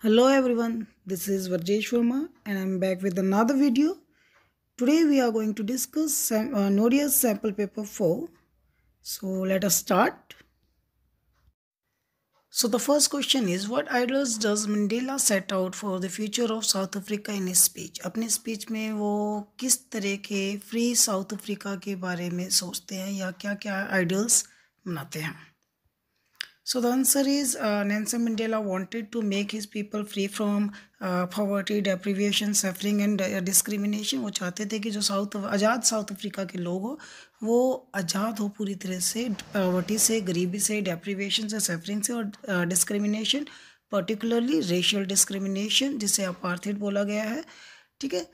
Hello everyone, this is Varjesh Verma and I'm back with another video. Today we are going to discuss Nodia's sample paper 4. So let us start. So the first question is, what ideals does Mandela set out for the future of South Africa in his speech? अपने speech में वो किस तरह के free south Africa के बारे में सोचते हैं या क्या क्या आइडियल्स बनाते हैं? So the answer is Nelson Mandela wanted to make his people free from poverty, deprivation, suffering and discrimination. वो चाहते थे कि जो आज़ाद साउथ अफ्रीका के लोग हो वो आज़ाद हो पूरी तरह से पॉवर्टी से, गरीबी से, डेप्रिवेशन से, सफरिंग से और डिस्क्रिमिनेशन, पर्टिकुलरली रेशियल डिस्क्रिमिनेशन जिसे अपार्थाइड बोला गया है. ठीक है,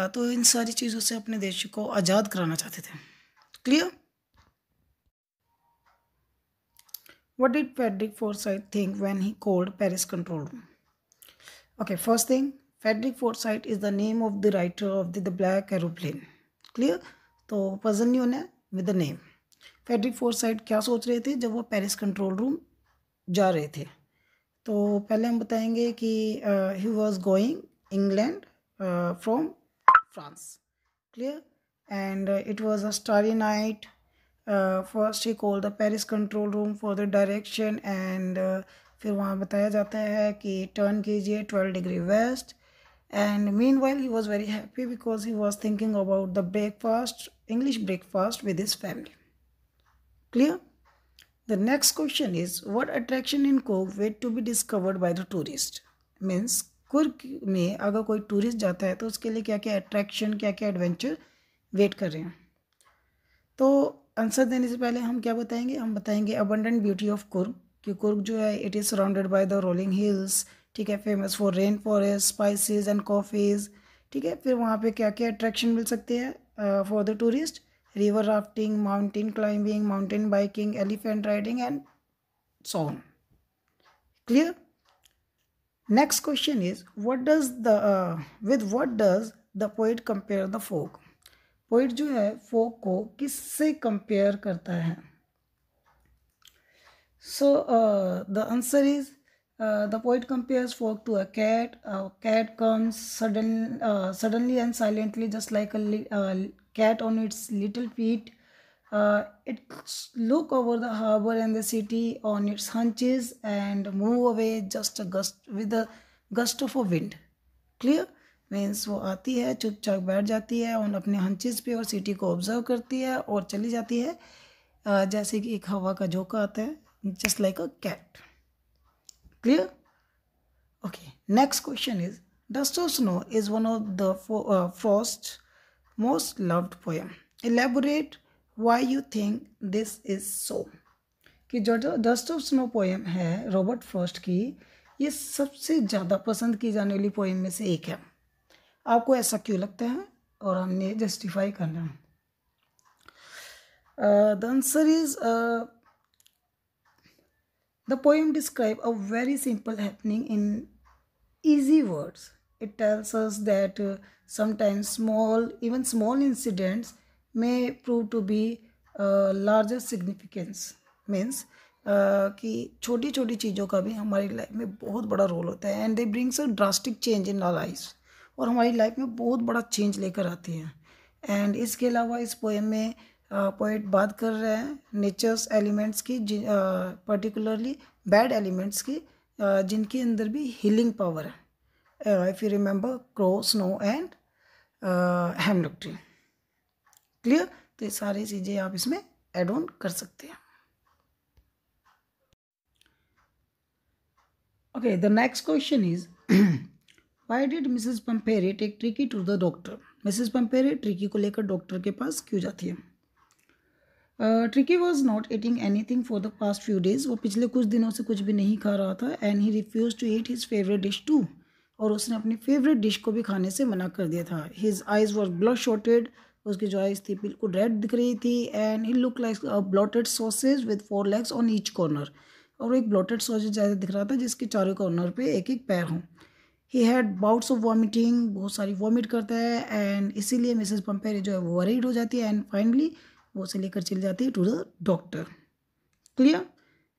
तो इन सारी चीज़ों से अपने देश को आज़ाद कराना चाहते थे. Clear? What did Frederick Forsyth think when he called Paris Control Room? Okay, first thing, Frederick Forsyth is the name of the writer of the Black Aeroplane. Clear? तो पजल नहीं होना with the name. Frederick Forsyth क्या सोच रहे थे जब वो Paris control room जा रहे थे? तो पहले हम बताएंगे कि he was going England from France. Clear? And it was a starry night. First he called the Paris control room for the direction and फिर वहाँ बताया जाता है कि टर्न कीजिए 12 degree west. And meanwhile he was very happy because he was thinking about the breakfast, English breakfast with his family. Clear? The next question is, what attraction in Coorg wait to be discovered by the tourist? Means Coorg में अगर कोई tourist जाता है तो उसके लिए क्या क्या अट्रैक्शन, क्या क्या एडवेंचर वेट कर रहे हैं? तो आंसर देने से पहले हम क्या बताएंगे? हम बताएंगे अबंडेंट ब्यूटी ऑफ कुर्ग, कि कुर्ग जो है it is surrounded by the rolling hills. ठीक है, famous for rain forest, spices and coffees. ठीक है, फिर वहाँ पे क्या क्या अट्रैक्शन मिल सकते हैं for the tourist? River rafting, mountain climbing, mountain biking, elephant riding and so on. Clear? Next question is, what does the poet compare the folk? Poet जो है फोक को किससे कंपेयर करता है? So the answer is the poet compares folk to a cat. Cat comes suddenly and silently just like a cat on its little feet. It look over the harbor and the city on its hunches and move away just with a gust of a wind. Clear? Means वो आती है, चुपचाप बैठ जाती है और अपने हंचेस पे और सिटी को ऑब्जर्व करती है और चली जाती है जैसे कि एक हवा का झोंका आता है, just like a cat. Clear? Okay, next question is, dust of snow is one of the Frost most loved poem. Elaborate why you think this is so. कि जो डस्ट ऑफ स्नो पोएम है Robert Frost की, ये सबसे ज़्यादा पसंद की जाने वाली पोएम में से एक है. आपको ऐसा क्यों लगता है और हमने जस्टिफाई करना है. The answer is the poem describe a very simple happening in easy words. It tells us that sometimes even small incidents may prove to be larger significance. Means कि छोटी छोटी चीज़ों का भी हमारी लाइफ में बहुत बड़ा रोल होता है and they brings a drastic change in our life, और हमारी लाइफ में बहुत बड़ा चेंज लेकर आती हैं. एंड इसके अलावा इस पोएम में पोएट बात कर रहे हैं नेचर्स एलिमेंट्स की, पर्टिकुलरली बैड एलिमेंट्स की, जिनके अंदर भी हीलिंग पावर है. If you remember crow, snow and hemlock tree. Clear? तो ये सारी चीज़ें आप इसमें एड ऑन कर सकते हैं. Okay, the next question is, why did Mrs Pumphrey take Tricki to the doctor. Mrs Pumphrey Tricki को लेकर डॉक्टर के पास क्यों जाती है? Tricki was not eating anything for the past few days. वो पिछले कुछ दिनों से कुछ भी नहीं खा रहा था. And he refuse to eat his favourite dish too. और उसने अपनी फेवरेट डिश को भी खाने से मना कर दिया था. His eyes were blood shotted. उसकी जो आइज थी बिल्कुल रेड दिख रही थी. And he look like blotted sausage with 4 legs on each corner. और एक ब्लॉटेड सॉसेज जैसे दिख रहा था जिसके चारों कॉर्नर पे एक एक पैर हों. He had bouts of vomiting. बहुत सारी वॉमिट करता है एंड इसीलिए मिसेस पंपेरी जो है वो वरीड हो जाती है एंड फाइनली वो उसे लेकर चली जाती है to the doctor. Clear?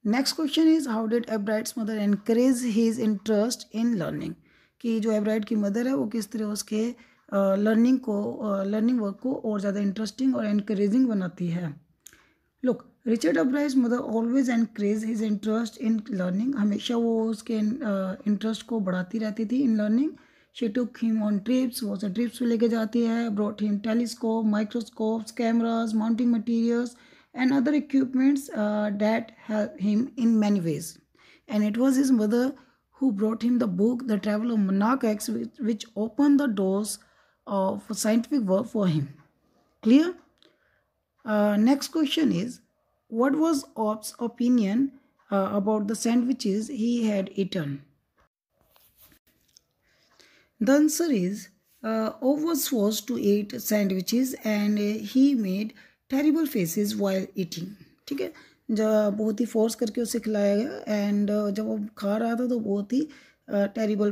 Next question is how did Ebright's mother encourage his interest in learning, कि जो एब्राइट की मदर है वो किस तरह उसके लर्निंग वर्क को और ज़्यादा इंटरेस्टिंग और एनकरेजिंग बनाती है। Look, Richard Ebright's mother always encourage his interest in learning, हमेशा वो उसके इंटरेस्ट को बढ़ाती रहती थी in learning. She took him on trips, वो उसे ट्रिप्स पे लेके जाती है। Brought him telescope, microscopes, cameras, mounting materials and other equipments that help him in many ways. And it was his mother who brought him the book, The Travel of Monarch X, which opened the doors of scientific work for him. Clear? Next question is, what was Ob's opinion about the sandwiches he had eaten? The answer is, Ob was forced to eat sandwiches and he made terrible faces while eating. ठीक है, जब बहुत ही force करके उसे खिलाया गया and जब वो खा रहा था तो बहुत ही टेरिबल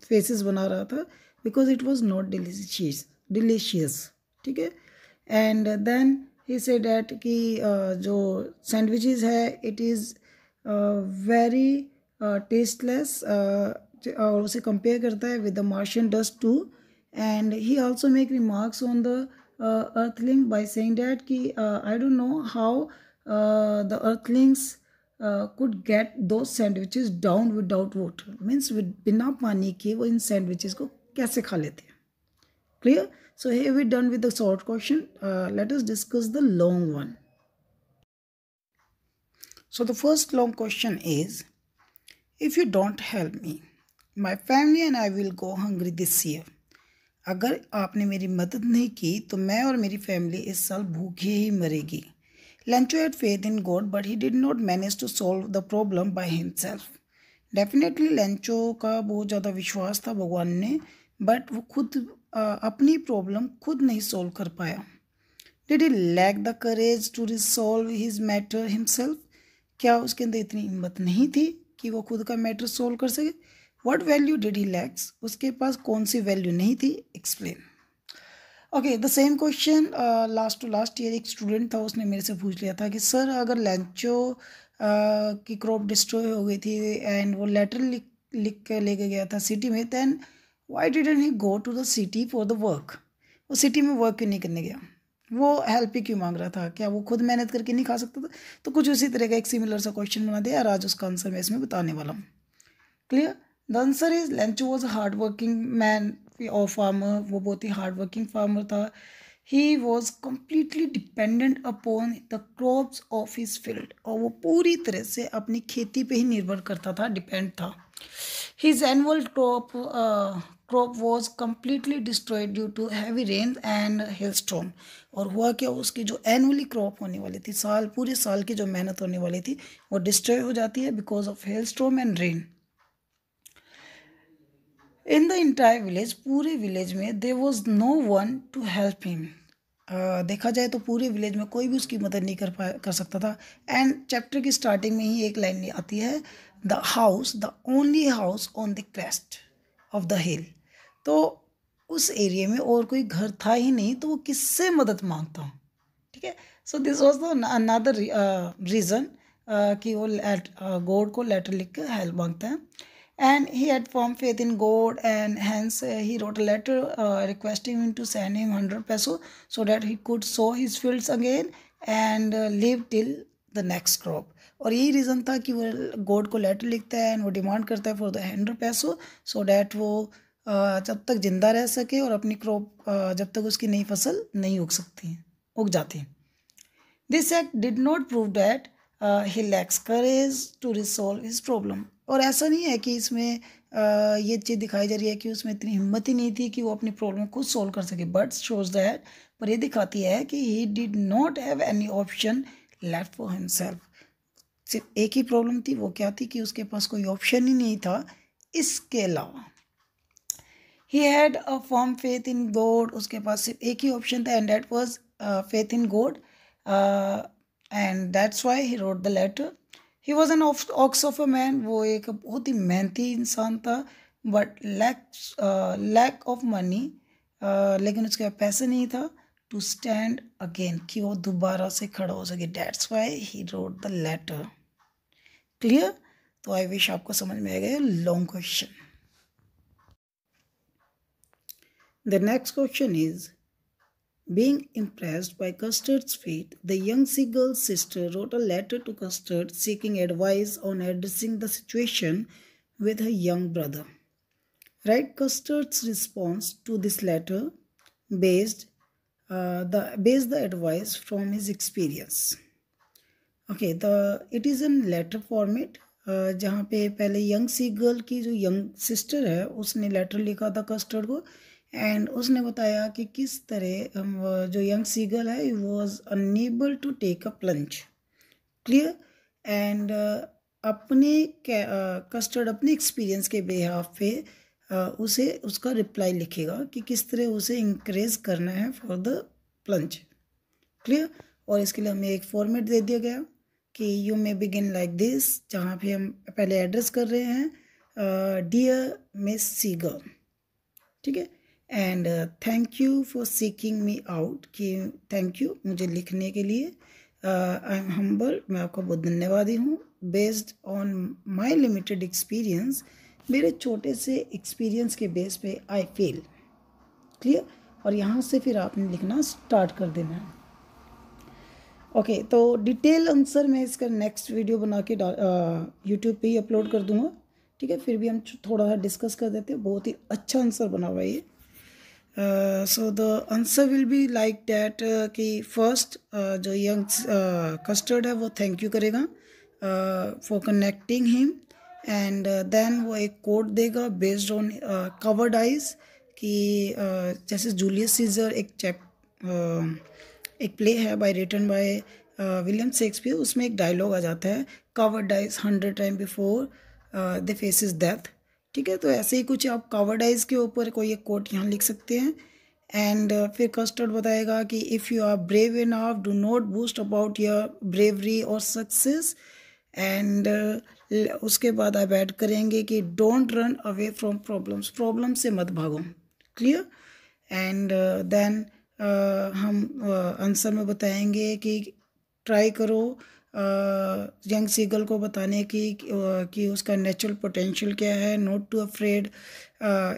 फेसेस बना रहा था because it was not delicious. ठीक है, and then he said that कि जो सैंडविचेस है इट इज़ वेरी टेस्टलेस, और उसे कंपेयर करता है with the Martian dust too. And he also make remarks on the earthling by saying that कि I don't know how the earthlings could get those sandwiches down without water, means बिना पानी के वो इन sandwiches को कैसे खा लेते हैं। Clear? So here we done with the short question. Let us discuss the long one. So the first long question is, if you don't help me, my family and I will go hungry this year. अगर आपने मेरी मदद नहीं की तो मैं और मेरी फैमिली इस साल भूखे ही मरेगी। Lencho had faith in God but he did not manage to solve the problem by himself. Definitely Lencho का बहुत ज़्यादा विश्वास था भगवान ने, बट वो खुद अपनी प्रॉब्लम खुद नहीं सॉल्व कर पाया। Did he lack the courage to resolve his matter himself, क्या उसके अंदर इतनी हिम्मत नहीं थी कि वो खुद का मैटर सॉल्व कर सके। What value did he lacks? उसके पास कौन सी वैल्यू नहीं थी? Explain. Okay, the same question last to last year एक स्टूडेंट था, उसने मेरे से पूछ लिया था कि सर अगर लेंचो की क्रॉप डिस्ट्रॉय हो गई थी एंड वो लेटर लिख के लेके गया था सिटी में, then why didn't he go to the city for the work? वो सिटी में वर्क क्यों नहीं करने गया? वो हेल्प ही क्यों मांग रहा था? क्या वो खुद मेहनत करके नहीं खा सकता था? तो कुछ उसी तरह का एक सिमिलर सा क्वेश्चन बना दिया और आज उसका आंसर मैं इसमें बताने वाला हूँ। Clear? The answer is Lencho was a hard working man और फार्मर, वो बहुत ही हार्ड वर्किंग फार्मर था। He was completely dependent upon the crops of his field, और वो पूरी तरह से अपनी खेती पे ही निर्भर करता था, डिपेंड था। His annual crop was completely destroyed due to heavy rain and hailstorm. और हुआ क्या, उसकी जो एनुअली क्रॉप होने वाली थी, पूरे साल की जो मेहनत होने वाली थी, वो डिस्ट्रॉय हो जाती है because of hailstorm and rain. In the entire village, पूरे विलेज में there was no one to help him. देखा जाए तो पूरे विलेज में कोई भी उसकी मदद नहीं कर सकता था। एंड चैप्टर की स्टार्टिंग में ही एक लाइन आती है, the house the only house on the crest of the हिल। तो उस एरिया में और कोई घर था ही नहीं, तो वो किससे मदद मांगता? ठीक है, so this was the another reason कि वो गॉड को लेटर लिख के हेल्प मांगता है। And he had firm faith in God, and hence he wrote a letter requesting him to send him 100 peso so that he could sow his fields again and live till the next crop. और यही reason था कि वो God को letter लिखता है and वो demand करता है फॉर द 100 पैसो सो डैट वो जब तक जिंदा रह सके और अपनी क्रॉप जब तक उसकी नई फसल नहीं उग जाती। This act did not prove that he lacks courage to resolve his problem. और ऐसा नहीं है कि इसमें ये चीज़ दिखाई जा रही है कि उसमें इतनी हिम्मत ही नहीं थी कि वो अपनी प्रॉब्लम खुद सॉल्व कर सके, बट शोज दैट, पर ये दिखाती है कि ही did not have any option left for himself. सिर्फ एक ही प्रॉब्लम थी, वो क्या थी कि उसके पास कोई ऑप्शन ही नहीं था इसके अलावा। He had a firm faith in God, उसके पास सिर्फ एक ही ऑप्शन था and that was faith in God, and that's why he wrote the letter. He was an ox of a man, वो एक बहुत ही मेहनती इंसान था, बट लैक ऑफ मनी, लेकिन उसके पास पैसे नहीं था टू स्टैंड अगेन, कि वो दोबारा से खड़ा हो सके, that's why he wrote the letter. Clear? तो आई विश आपको समझ में आएगा ये long question. The next question is, being impressed by Custard's feat, the young seagull's sister wrote a letter to Custard seeking advice on addressing the situation with her young brother. Write Custard's response to this letter based the advice from his experience. Okay, it is in letter format. जहाँ पे पहले young seagull की जो young sister है उसने letter लिखा था custard को, एंड उसने बताया कि किस तरह जो यंग सीगल है was unable to take a plunge. Clear? And अपने कस्टर्ड अपने एक्सपीरियंस के बेहाफ पे उसे उसका रिप्लाई लिखेगा कि किस तरह उसे इंकरेज करना है फॉर द प्लंज। क्लियर? और इसके लिए हमें एक फॉर्मेट दे दिया गया कि you may begin like this, जहाँ पे हम पहले एड्रेस कर रहे हैं डियर मिस सीगल, ठीक है, and thank you for seeking me out, कि थैंक यू मुझे लिखने के लिए, आई एम हम्बल, मैं आपका बहुत धन्यवादी हूँ, based on my limited experience, मेरे छोटे से एक्सपीरियंस के बेस पे आई फील। क्लियर? और यहाँ से फिर आपने लिखना स्टार्ट कर देना है। ओके, तो डिटेल आंसर मैं इसका नेक्स्ट वीडियो बना के यूट्यूब पे ही अपलोड कर दूंगा, ठीक है। फिर भी हम थोड़ा सा डिस्कस कर देते हैं, बहुत ही अच्छा आंसर बना हुआ है ये। So the answer will be like that कि फर्स्ट जो यंग कस्टर्ड है वो थैंक यू करेगा for connecting him, and then वो एक कोड देगा बेस्ड ऑन कवर्ड आइज, कि जैसे जूलियस सीजर एक प्ले है by written by William Shakespeare, उसमें एक डायलॉग आ जाता है, cowards eyes 100 time before the faces death. ठीक है, तो ऐसे ही कुछ आप कवर्ड आइज के ऊपर कोई एक कोट यहाँ लिख सकते हैं। एंड फिर कस्टर्ड बताएगा कि if you are brave enough do not boast about your bravery और सक्सेस, एंड उसके बाद आप ऐड करेंगे कि don't run away from problems, problem से मत भागो। क्लियर? एंड देन हम आंसर में बताएंगे कि ट्राई करो यंग सीगल को बताने की कि उसका नेचुरल पोटेंशियल क्या है, नॉट टू अफ्रेड।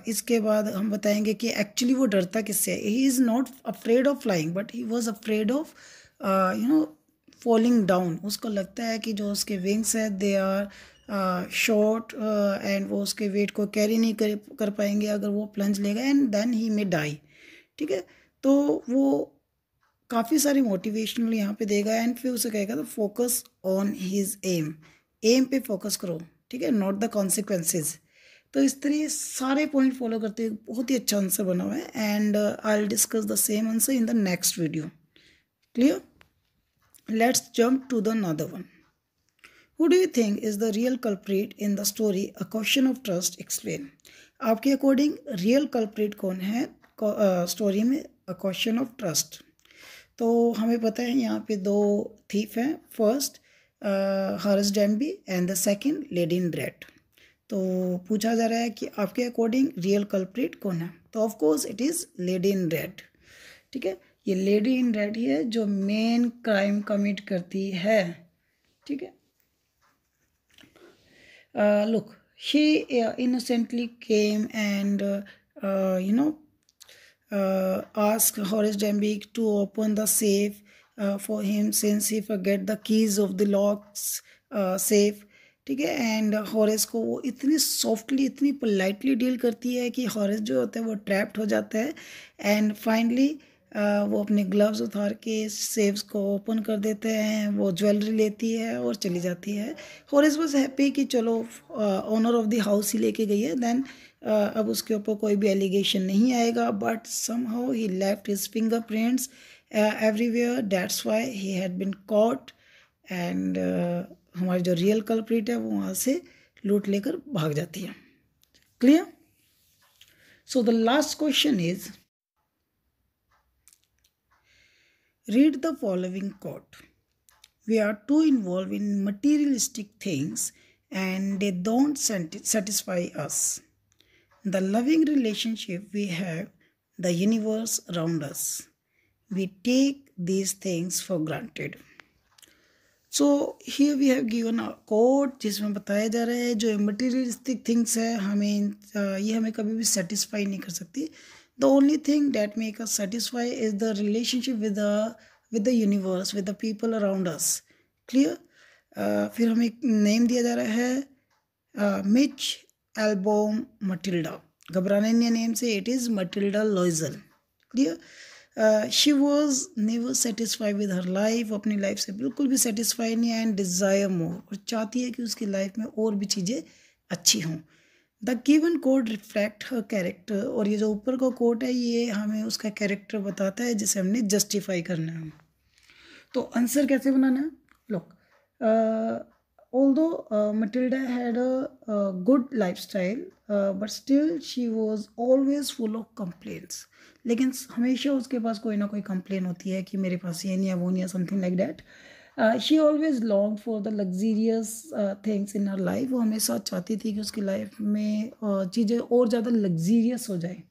इसके बाद हम बताएंगे कि एक्चुअली वो डरता किससे है, he is not afraid of flying but he was afraid of falling down. उसको लगता है कि जो उसके विंग्स है दे आर शॉर्ट एंड वो उसके वेट को कैरी नहीं कर पाएंगे अगर वो प्लंज लेगा, and then he may die. ठीक है, तो वो काफ़ी सारी मोटिवेशनल यहाँ पे देगा, एंड फिर उसे कहेगा तो फोकस ऑन हिज एम पे फोकस करो, ठीक है, नॉट द कॉन्सिक्वेंसेज। तो इस तरह सारे पॉइंट फॉलो करते हुए बहुत ही अच्छा आंसर बना हुआ है, and I will discuss the same answer in the next video. Clear? Let's jump to the another one. Who do you think is the real culprit in the story A Question of Trust? Explain. आपके according real culprit कौन है story में A Question of Trust? तो हमें पता है यहाँ पे दो थीफ हैं, first Horace Danby and the second lady in red. तो पूछा जा रहा है कि आपके अकॉर्डिंग रियल कल्प्रिट कौन है, तो of course it is lady in red. ठीक है, ये लेडी इन रेड ही है जो मेन क्राइम कमिट करती है। ठीक है, look, she innocently came and asked Horace Demby to open the safe for him since he forget the keys of the locks safe. ठीक है, एंड हॉरेस को वो इतनी सॉफ्टली इतनी पोलाइटली डील करती है कि हॉरेस जो होता है वो ट्रैप्ड हो जाता है, एंड फाइनली वो अपने ग्लव्स उतार के सेव्स को ओपन कर देते हैं, वो ज्वेलरी लेती है और चली जाती है। हॉरेस वाज हैप्पी कि चलो ओनर ऑफ द हाउस ही लेके गई है, देन अब उसके ऊपर कोई भी एलिगेशन नहीं आएगा, but somehow he left his fingerprints everywhere, that's why he had been caught, and हमारी जो रियल कल्प्रिट है वो वहाँ से लूट लेकर भाग जाती है। Clear? So the last question is, read the following quote. We are too involved in materialistic things and they don't satisfy us. The loving relationship we have, the universe around us. we take these things for granted. So here we have given a quote जिसमें बताया जा रहा है जो materialistic things है ये हमें कभी भी satisfy नहीं कर सकती. The only thing that make us satisfy is the relationship with the universe, with the people around us. Clear? फिर हमें एक नेम दिया जा रहा है मिच एल्बम मटिल्डा. घबराने नहीं नेम से, it is Matilda लॉइजल. Clear? She was never satisfy with her life. अपनी लाइफ से बिल्कुल भी सेटिस्फाई नहीं है. एंड डिज़ायर मोर, और चाहती है कि उसकी लाइफ में और भी चीज़ें अच्छी हों. The given code reflect her character. और ये जो ऊपर का कोड है ये हमें उसका कैरेक्टर बताता है जिसे हमने जस्टिफाई करना है. तो आंसर कैसे बनाना है? Look, although Matilda had a good lifestyle, but still she was always full of complaints. लेकिन हमेशा उसके पास कोई ना कोई कंप्लेन होती है कि मेरे पास ये नहीं है, वो नहीं है, something like that. She always long for the luxurious things in her life. वो हमेशा चाहती थी कि उसकी लाइफ में चीज़ें और ज़्यादा लग्जीरियस हो जाए.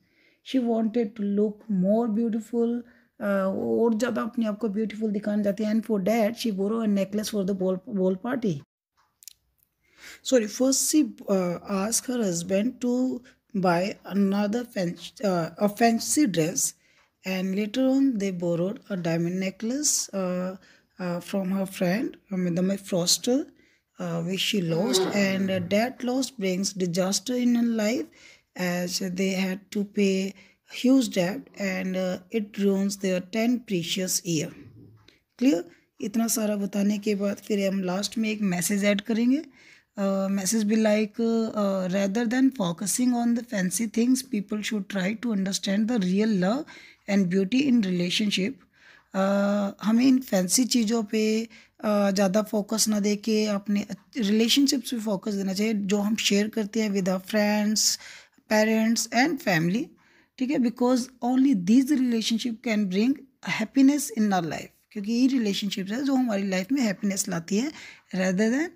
She wanted to look more beautiful. और ज़्यादा अपने आप को ब्यूटीफुल दिखाना चाहती है. And for that she borrow a necklace for the ball party. Sorry, first she asked her husband to buy another a fancy dress, and later on they borrowed a diamond necklace from her friend, my Froster, which she lost, and that loss brings disaster in her life as they had to pay huge debt, and it ruins their 10 precious year. Clear? इतना सारा बताने के बाद फिर हम last में एक message add करेंगे. मैसेज भी like rather than focusing on the fancy things people should try to understand the real love and beauty in relationship. हमें इन फैंसी चीज़ों पे ज़्यादा फोकस ना दे के अपने रिलेशनशिप्स पे फोकस देना चाहिए जो हम शेयर करते हैं with our friends, parents and family. ठीक है? Because only these relationship can bring happiness in our life. क्योंकि ये रिलेशनशिप्स है जो हमारी लाइफ में हैप्पीनेस लाती है rather than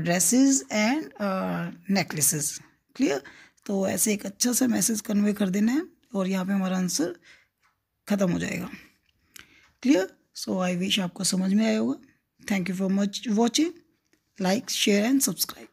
dresses and necklaces. Clear? तो ऐसे एक अच्छा सा मैसेज कन्वे कर देना है और यहाँ पे हमारा आंसर ख़त्म हो जाएगा. क्लियर? सो आई विश आपको समझ में आया होगा. Thank you for much watching. Like, share and subscribe.